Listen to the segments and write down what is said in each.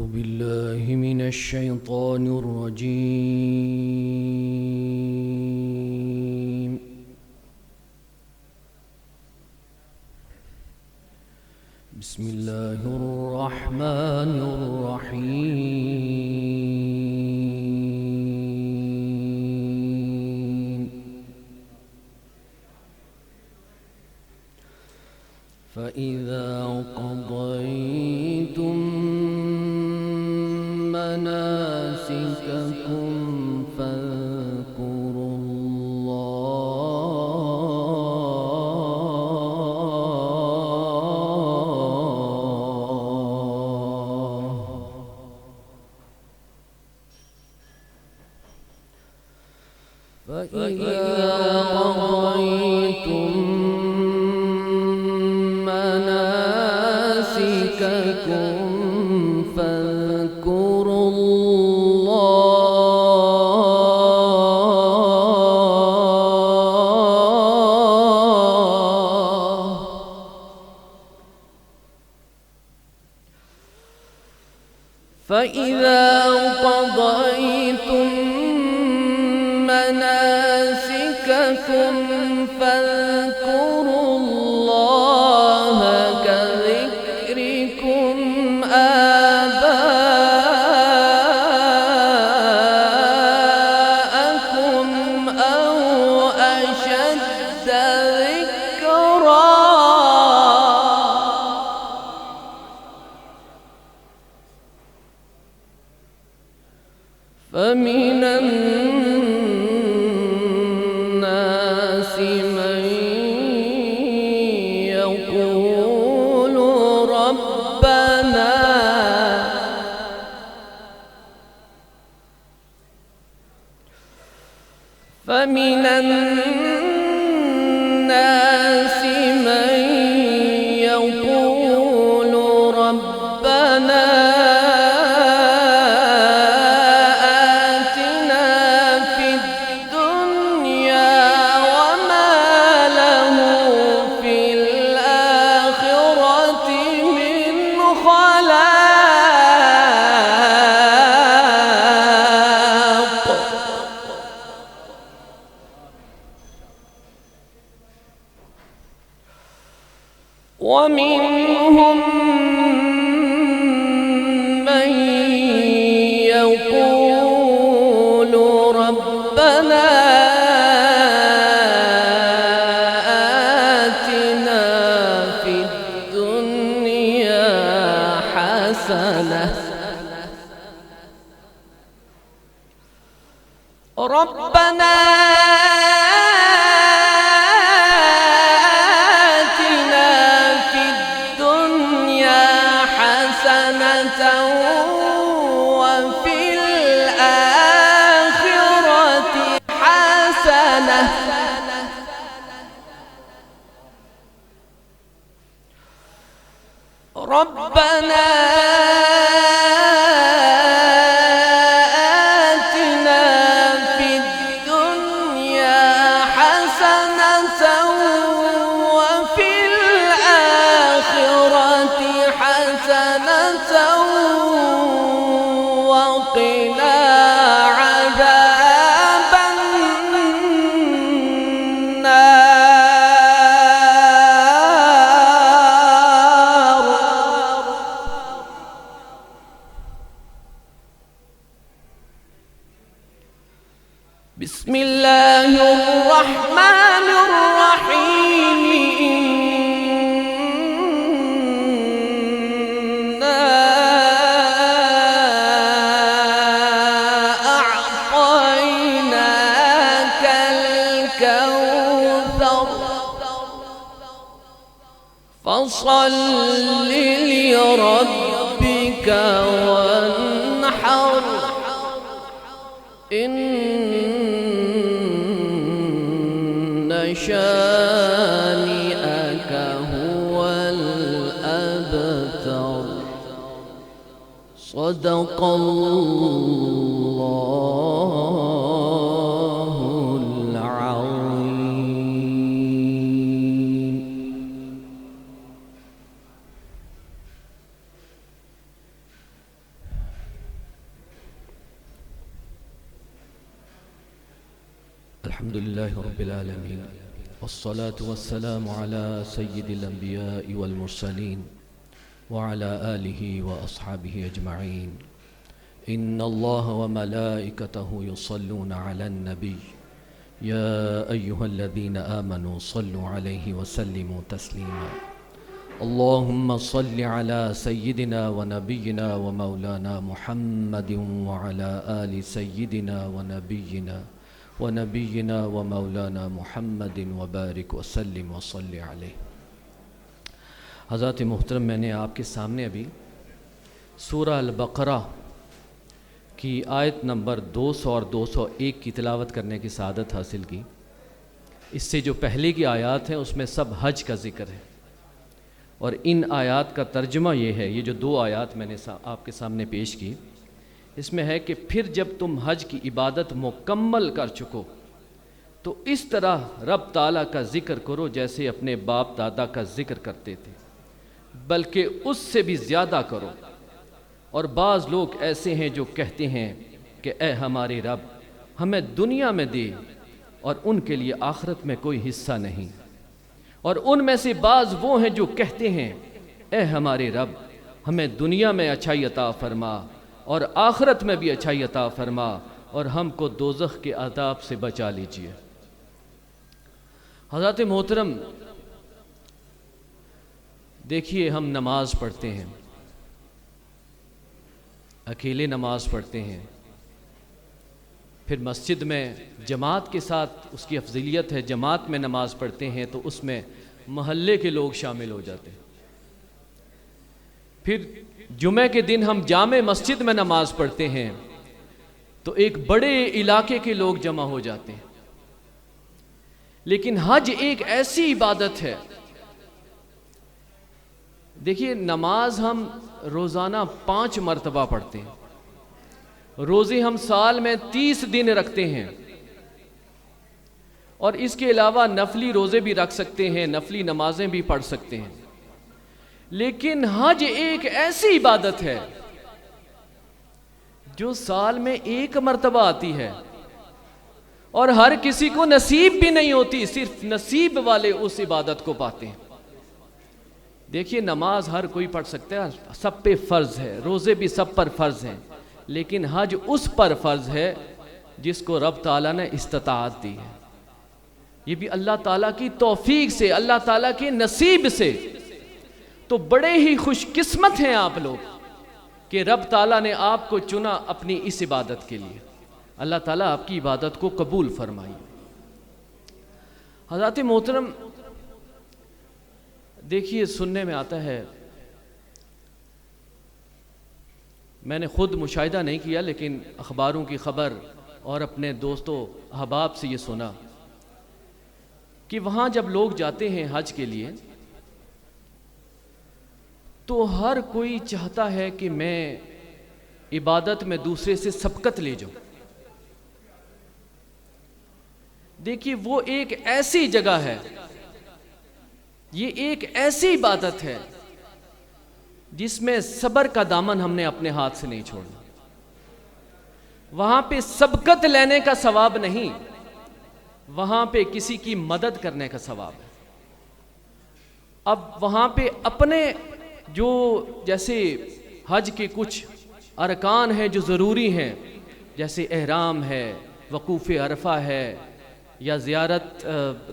أعوذ بالله من الشيطان الرجيم. بسم الله الرحمن الرحيم. فإذا قضيتم مناسككم فاذكروا الله فإذا قضيتم مناسككم فاذكروا الله فإذا قضيتم مناسككم فاذكروا الله كذكركم آباءكم أو أشد ذكرا فمن الناس من يقول ربنا فمن الناس من يقول ربنا ومنهم من يقول ربنا آتنا في الدنيا حسنة ربنا وفي الآخرة حسنة ربنا آتنا في الدنيا حسنة وفي الآخرة حسنة وقنا عذاب النار بسم الله الرحمن الرحيم فصل لربك وانحر إن شانئك هو الأبتر صدق الله العظيم. الحمد لله رب العالمين والصلاة والسلام على سيد الأنبياء والمرسلين وعلى آله وأصحابه أجمعين. إن الله وملائكته يصلون على النبي يا أيها الذين آمنوا صلوا عليه وسلموا تسليما. اللهم صل على سيدنا ونبينا ومولانا محمد وعلى آل سيدنا ونبينا ومولانا محمد وبارک وسلم وصلی علیہ. حضرات محترم، میں نے آپ کے سامنے ابھی سورہ البقرہ کی آیت نمبر 200 اور 201 کی تلاوت کرنے کی سعادت حاصل کی. اس سے جو پہلے کی آیات ہیں اس میں سب حج کا ذکر ہے، اور ان آیات کا ترجمہ یہ ہے، یہ جو 2 آیات میں نے آپ کے سامنے پیش کی، اس میں ہے کہ پھر جب تم حج کی عبادت مکمل کر چکو تو اس طرح رب تعالیٰ کا ذکر کرو جیسے اپنے باپ دادا کا ذکر کرتے تھے، بلکہ اس سے بھی زیادہ کرو. اور بعض لوگ ایسے ہیں جو کہتے ہیں کہ اے ہمارے رب ہمیں دنیا میں دے، اور ان کے لیے آخرت میں کوئی حصہ نہیں. اور ان میں سے بعض وہ ہیں جو کہتے ہیں اے ہمارے رب ہمیں دنیا میں اچھائی عطا فرما اور آخرت میں بھی اچھائی عطا فرما، اور ہم کو دوزخ کے عذاب سے بچا لیجیے. حضرات محترم، دیکھیے، ہم نماز پڑھتے ہیں، اکیلے نماز پڑھتے ہیں، پھر مسجد میں جماعت کے ساتھ اس کی افضلیت ہے، جماعت میں نماز پڑھتے ہیں تو اس میں محلے کے لوگ شامل ہو جاتے ہیں. پھر جمعہ کے دن ہم جامع مسجد میں نماز پڑھتے ہیں تو ایک بڑے علاقے کے لوگ جمع ہو جاتے ہیں. لیکن حج ایک ایسی عبادت ہے، دیکھیے، نماز ہم روزانہ 5 مرتبہ پڑھتے ہیں، روزے ہم سال میں 30 دن رکھتے ہیں، اور اس کے علاوہ نفلی روزے بھی رکھ سکتے ہیں، نفلی نمازیں بھی پڑھ سکتے ہیں. لیکن حج ایک ایسی عبادت ہے جو سال میں 1 مرتبہ آتی ہے، اور ہر کسی کو نصیب بھی نہیں ہوتی، صرف نصیب والے اس عبادت کو پاتے ہیں. دیکھیے، نماز ہر کوئی پڑھ سکتا ہے، سب پہ فرض ہے، روزے بھی سب پر فرض ہیں، لیکن حج اس پر فرض ہے جس کو رب تعالیٰ نے استطاعت دی ہے. یہ بھی اللہ تعالیٰ کی توفیق سے، اللہ تعالیٰ کے نصیب سے. تو بڑے ہی خوش قسمت ہیں آپ لوگ کہ رب تعالیٰ نے آپ کو چنا اپنی اس عبادت کے لیے. اللہ تعالیٰ آپ کی عبادت کو قبول فرمائے. حضرات محترم، دیکھیے، سننے میں آتا ہے، میں نے خود مشاہدہ نہیں کیا لیکن اخباروں کی خبر اور اپنے دوستوں احباب سے یہ سنا کہ وہاں جب لوگ جاتے ہیں حج کے لیے تو ہر کوئی چاہتا ہے کہ میں عبادت میں دوسرے سے سبقت لے جاؤں. دیکھیے، وہ ایک ایسی جگہ ہے، یہ ایک ایسی عبادت ہے جس میں صبر کا دامن ہم نے اپنے ہاتھ سے نہیں چھوڑنا. وہاں پہ سبقت لینے کا ثواب نہیں، وہاں پہ کسی کی مدد کرنے کا ثواب ہے. اب وہاں پہ اپنے جو جیسے حج کے کچھ ارکان ہیں جو ضروری ہیں، جیسے احرام ہے، وقوف عرفہ ہے، یا زیارت،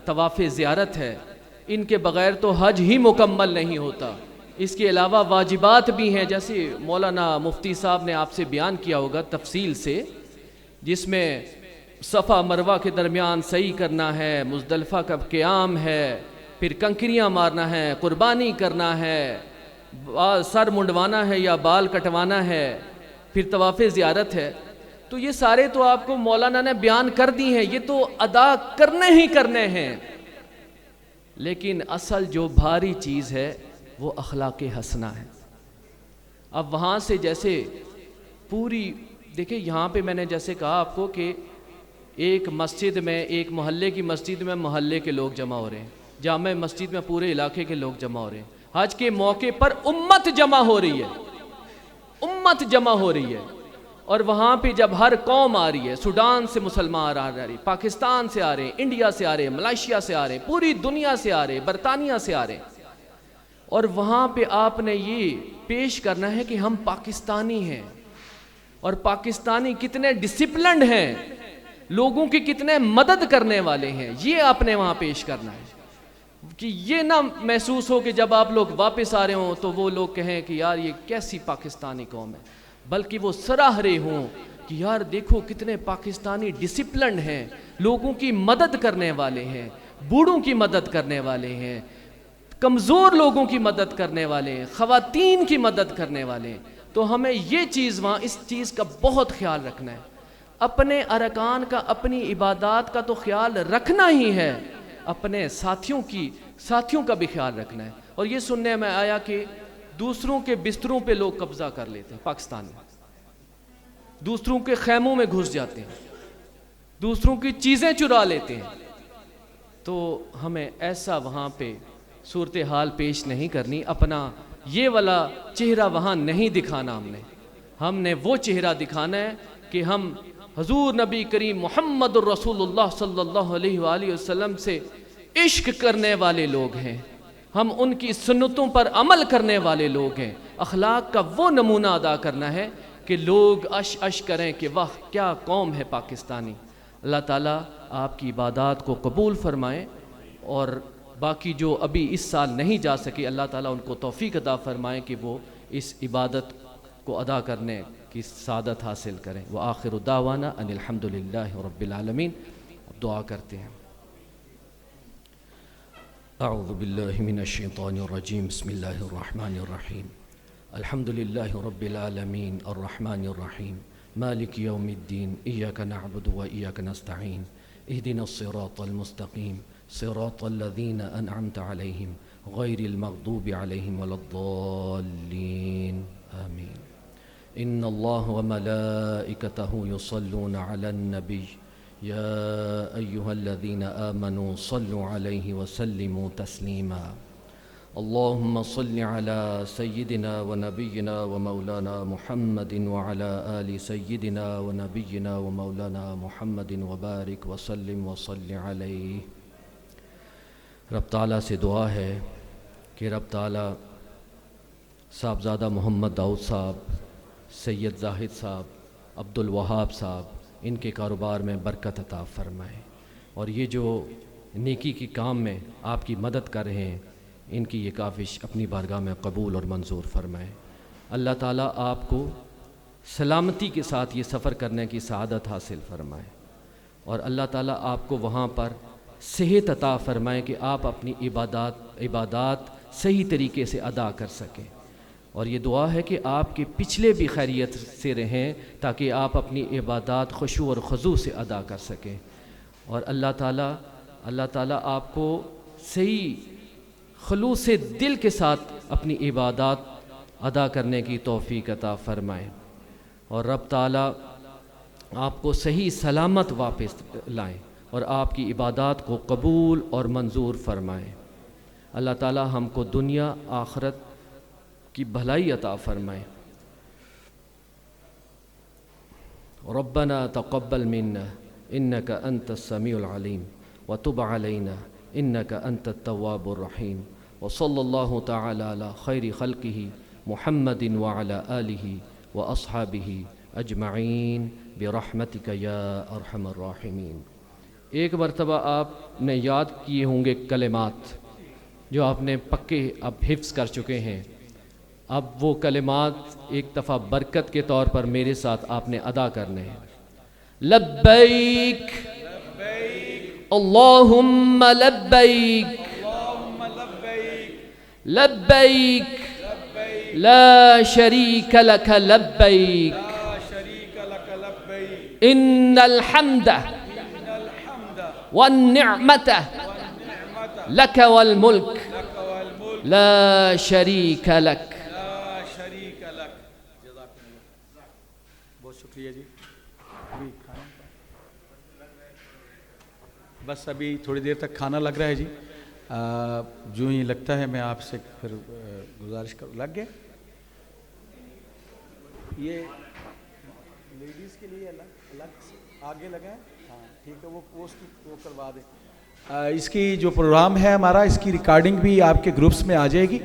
طواف زیارت ہے، ان کے بغیر تو حج ہی مکمل نہیں ہوتا. اس کے علاوہ واجبات بھی ہیں، جیسے مولانا مفتی صاحب نے آپ سے بیان کیا ہوگا تفصیل سے، جس میں صفا مروہ کے درمیان سعی کرنا ہے، مزدلفہ کا قیام ہے، پھر کنکریاں مارنا ہے، قربانی کرنا ہے، سر منڈوانا ہے یا بال کٹوانا ہے، پھر طواف زیارت ہے. تو یہ سارے تو آپ کو مولانا نے بیان کر دی ہیں، یہ تو ادا کرنے ہی کرنے ہیں. لیکن اصل جو بھاری چیز ہے وہ اخلاق حسنہ ہے. اب وہاں سے جیسے پوری، دیکھیں یہاں پہ میں نے جیسے کہا آپ کو کہ ایک مسجد میں، ایک محلے کی مسجد میں محلے کے لوگ جمع ہو رہے ہیں، جامع مسجد میں پورے علاقے کے لوگ جمع ہو رہے ہیں. حج کے موقع پر امت جمع ہو رہی ہے، امت جمع ہو رہی ہے. اور وہاں پہ جب ہر قوم آ رہی ہے، سوڈان سے مسلمان آ رہے ہیں، پاکستان سے آ رہے ہیں، انڈیا سے آ رہے ہیں، ملائیشیا سے آ رہے ہیں، پوری دنیا سے آ رہے ہیں، برطانیہ سے آ رہے ہیں، اور وہاں پہ آپ نے یہ پیش کرنا ہے کہ ہم پاکستانی ہیں، اور پاکستانی کتنے ڈسپلنڈ ہیں، لوگوں کی کتنے مدد کرنے والے ہیں، یہ آپ نے وہاں پیش کرنا ہے، کہ یہ نہ محسوس ہو کہ جب آپ لوگ واپس آ رہے ہوں تو وہ لوگ کہیں کہ یار یہ کیسی پاکستانی قوم ہے، بلکہ وہ سراہ رہے ہوں کہ یار دیکھو کتنے پاکستانی ڈسپلنڈ ہیں، لوگوں کی مدد کرنے والے ہیں، بوڑھوں کی مدد کرنے والے ہیں، کمزور لوگوں کی مدد کرنے والے ہیں، خواتین کی مدد کرنے والے ہیں۔ تو ہمیں یہ چیز وہاں اس چیز کا بہت خیال رکھنا ہے، اپنے ارکان کا، اپنی عبادات کا تو خیال رکھنا ہی ہے، اپنے ساتھیوں کا بھی خیال رکھنا ہے۔ اور یہ سننے میں آیا کہ دوسروں کے بستروں پہ لوگ قبضہ کر لیتے ہیں پاکستان میں، دوسروں کے خیموں میں گھس جاتے ہیں، دوسروں کی چیزیں چرا لیتے ہیں، تو ہمیں ایسا وہاں پہ صورتحال پیش نہیں کرنی، اپنا یہ والا چہرہ وہاں نہیں دکھانا، ہم نے وہ چہرہ دکھانا ہے کہ ہم حضور نبی کریم محمد الرسول اللہ صلی اللہ علیہ وآلہ وسلم سے عشق کرنے والے لوگ ہیں، ہم ان کی سنتوں پر عمل کرنے والے لوگ ہیں، اخلاق کا وہ نمونہ ادا کرنا ہے کہ لوگ اش کریں کہ واہ کیا قوم ہے پاکستانی۔ اللہ تعالیٰ آپ کی عبادات کو قبول فرمائیں، اور باقی جو ابھی اس سال نہیں جا سکے اللہ تعالیٰ ان کو توفیق عطا فرمائیں کہ وہ اس عبادت کو ادا کرنے کی سعادت حاصل کریں۔ وآخر دعوانا ان الحمد للہ رب العالمین۔ دعا کرتے ہیں۔ اعوذ باللہ من الشیطان الرجیم، بسم اللہ الرحمن الرحیم، الحمد للہ رب العالمین الرحمن الرحیم مالک یوم الدین، ایاک نعبد و ایاک نستعین، اہدنا الصراط المستقیم صراط الذین انعمت علیہم غیر المغضوب علیہم ولا الضالین آمین۔ ان اللہ وملائکتہ یصلون علی النبی یا ایہا الذین آمنوا صلوا علیہ وسلموا تسلیما۔ اللہم صل علی سیدنا ونبینا ومولانا محمد وعلی آل سیدنا ونبینا ومولانا محمد وبارک وسلم وصل علیہ۔ رب تعالیٰ سے دعا ہے کہ رب تعالیٰ صاحبزادہ محمد داؤد صاحب، سید زاہد صاحب، عبد الوہاب صاحب، ان کے کاروبار میں برکت عطا فرمائے، اور یہ جو نیکی کی کام میں آپ کی مدد کر رہے ہیں ان کی یہ کاوش اپنی بارگاہ میں قبول اور منظور فرمائے۔ اللہ تعالیٰ آپ کو سلامتی کے ساتھ یہ سفر کرنے کی سعادت حاصل فرمائے، اور اللہ تعالیٰ آپ کو وہاں پر صحت عطا فرمائے کہ آپ اپنی عبادات صحیح طریقے سے ادا کر سکیں، اور یہ دعا ہے کہ آپ کے پچھلے بھی خیریت سے رہیں تاکہ آپ اپنی عبادات خشوع اور خضوع سے ادا کر سکیں، اور اللہ تعالیٰ آپ کو صحیح خلوص دل کے ساتھ اپنی عبادات ادا کرنے کی توفیق عطا فرمائے، اور رب تعالیٰ آپ کو صحیح سلامت واپس لائیں اور آپ کی عبادات کو قبول اور منظور فرمائیں۔ اللہ تعالیٰ ہم کو دنیا آخرت کی بھلائی عطا فرمائے۔ ربنا تقبل منا انك انت السميع العليم وتب علينا انك انت التواب الرحيم، وصلى الله تعالى على خير خلقه محمد وعلى آله واصحابه اجمعین برحمتک یا ارحم الراحمین۔ ایک مرتبہ آپ نے یاد کیے ہوں گے کلمات جو آپ نے پکے اب حفظ کر چکے ہیں، اب وہ کلمات ایک دفعہ برکت کے طور پر میرے ساتھ آپ نے ادا کرنے ہیں۔ لبیک اللہم لبیک لبیک لا شریک لک لبیک ان الحمد والنعمت لک والملک لا شریک لک۔ بہت شکریہ جی۔ بس ابھی تھوڑی دیر تک کھانا لگ رہا ہے جی، جو ہی لگتا ہے میں آپ سے پھر گزارش کروں۔ لگ گیا لیڈیز کے لیے الگ الگ آگے لگائیں. ہاں ٹھیک ہے, وہ اس کی وہ کروا دیں. اس کی جو پروگرام ہے ہمارا, اس کی ریکارڈنگ بھی آپ کے گروپس میں آ جائے گی.